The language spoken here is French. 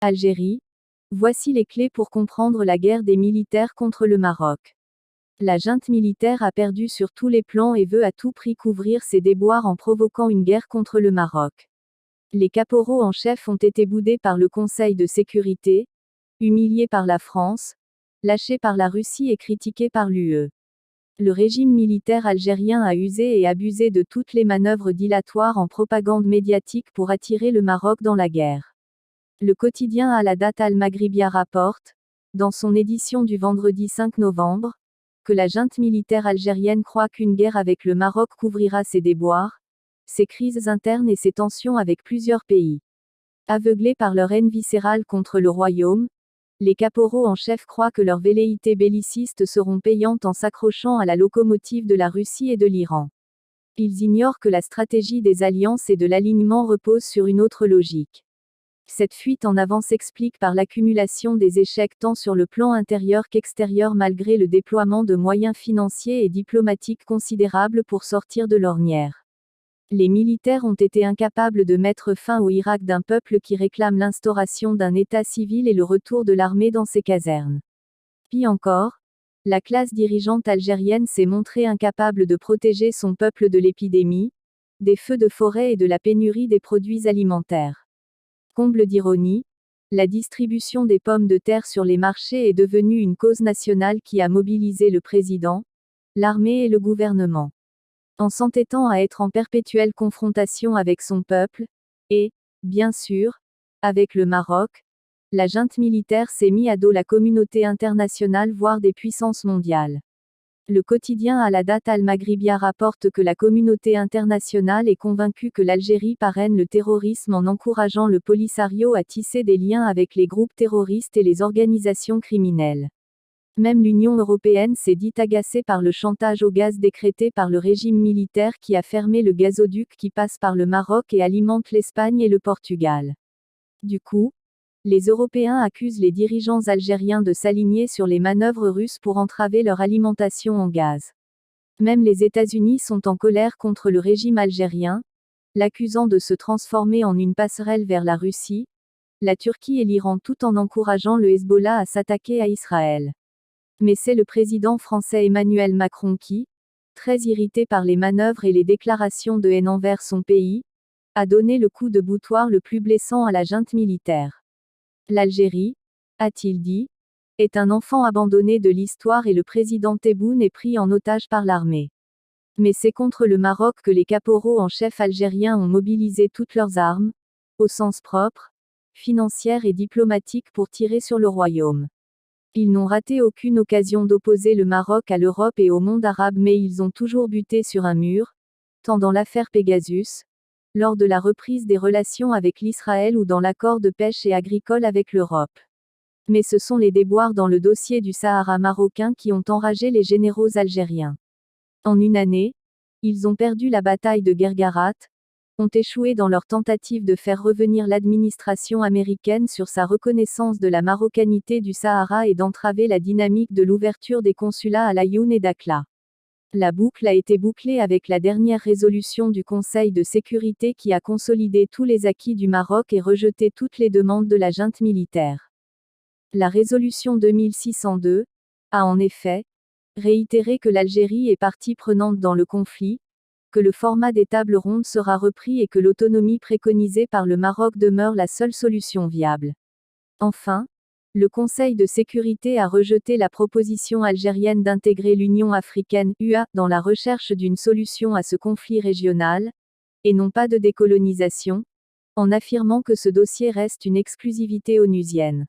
Algérie. Voici les clés pour comprendre la guerre des militaires contre le Maroc. La junte militaire a perdu sur tous les plans et veut à tout prix couvrir ses déboires en provoquant une guerre contre le Maroc. Les caporaux en chef ont été boudés par le Conseil de sécurité, humiliés par la France, lâchés par la Russie et critiqués par l'UE. Le régime militaire algérien a usé et abusé de toutes les manœuvres dilatoires en propagande médiatique pour attirer le Maroc dans la guerre. Le quotidien Al-Hadat Al-Maghribia rapporte, dans son édition du vendredi 5 novembre, que la junte militaire algérienne croit qu'une guerre avec le Maroc couvrira ses déboires, ses crises internes et ses tensions avec plusieurs pays. Aveuglés par leur haine viscérale contre le royaume, les caporaux en chef croient que leurs velléités bellicistes seront payantes en s'accrochant à la locomotive de la Russie et de l'Iran. Ils ignorent que la stratégie des alliances et de l'alignement repose sur une autre logique. Cette fuite en avant s'explique par l'accumulation des échecs tant sur le plan intérieur qu'extérieur malgré le déploiement de moyens financiers et diplomatiques considérables pour sortir de l'ornière. Les militaires ont été incapables de mettre fin au Irak d'un peuple qui réclame l'instauration d'un état civil et le retour de l'armée dans ses casernes. Pis encore, la classe dirigeante algérienne s'est montrée incapable de protéger son peuple de l'épidémie, des feux de forêt et de la pénurie des produits alimentaires. Comble d'ironie, la distribution des pommes de terre sur les marchés est devenue une cause nationale qui a mobilisé le président, l'armée et le gouvernement. En s'entêtant à être en perpétuelle confrontation avec son peuple, et, bien sûr, avec le Maroc, la junte militaire s'est mis à dos la communauté internationale voire des puissances mondiales. Le quotidien Al-Hadat Al-Maghribia rapporte que la communauté internationale est convaincue que l'Algérie parraine le terrorisme en encourageant le Polisario à tisser des liens avec les groupes terroristes et les organisations criminelles. Même l'Union européenne s'est dit agacée par le chantage au gaz décrété par le régime militaire qui a fermé le gazoduc qui passe par le Maroc et alimente l'Espagne et le Portugal. Du coup, les Européens accusent les dirigeants algériens de s'aligner sur les manœuvres russes pour entraver leur alimentation en gaz. Même les États-Unis sont en colère contre le régime algérien, l'accusant de se transformer en une passerelle vers la Russie, la Turquie et l'Iran tout en encourageant le Hezbollah à s'attaquer à Israël. Mais c'est le président français Emmanuel Macron qui, très irrité par les manœuvres et les déclarations de haine envers son pays, a donné le coup de boutoir le plus blessant à la junte militaire. L'Algérie, a-t-il dit, est un enfant abandonné de l'histoire et le président Tebboune est pris en otage par l'armée. Mais c'est contre le Maroc que les caporaux en chef algériens ont mobilisé toutes leurs armes, au sens propre, financières et diplomatiques pour tirer sur le royaume. Ils n'ont raté aucune occasion d'opposer le Maroc à l'Europe et au monde arabe mais ils ont toujours buté sur un mur, tant dans l'affaire Pegasus, lors de la reprise des relations avec l'Israël ou dans l'accord de pêche et agricole avec l'Europe. Mais ce sont les déboires dans le dossier du Sahara marocain qui ont enragé les généraux algériens. En une année, ils ont perdu la bataille de Guergarat, ont échoué dans leur tentative de faire revenir l'administration américaine sur sa reconnaissance de la marocanité du Sahara et d'entraver la dynamique de l'ouverture des consulats à Laayoune et Dakhla. La boucle a été bouclée avec la dernière résolution du Conseil de sécurité qui a consolidé tous les acquis du Maroc et rejeté toutes les demandes de la junte militaire. La résolution 2602 a en effet réitéré que l'Algérie est partie prenante dans le conflit, que le format des tables rondes sera repris et que l'autonomie préconisée par le Maroc demeure la seule solution viable. Enfin, le Conseil de sécurité a rejeté la proposition algérienne d'intégrer l'Union africaine (UA) dans la recherche d'une solution à ce conflit régional, et non pas de décolonisation, en affirmant que ce dossier reste une exclusivité onusienne.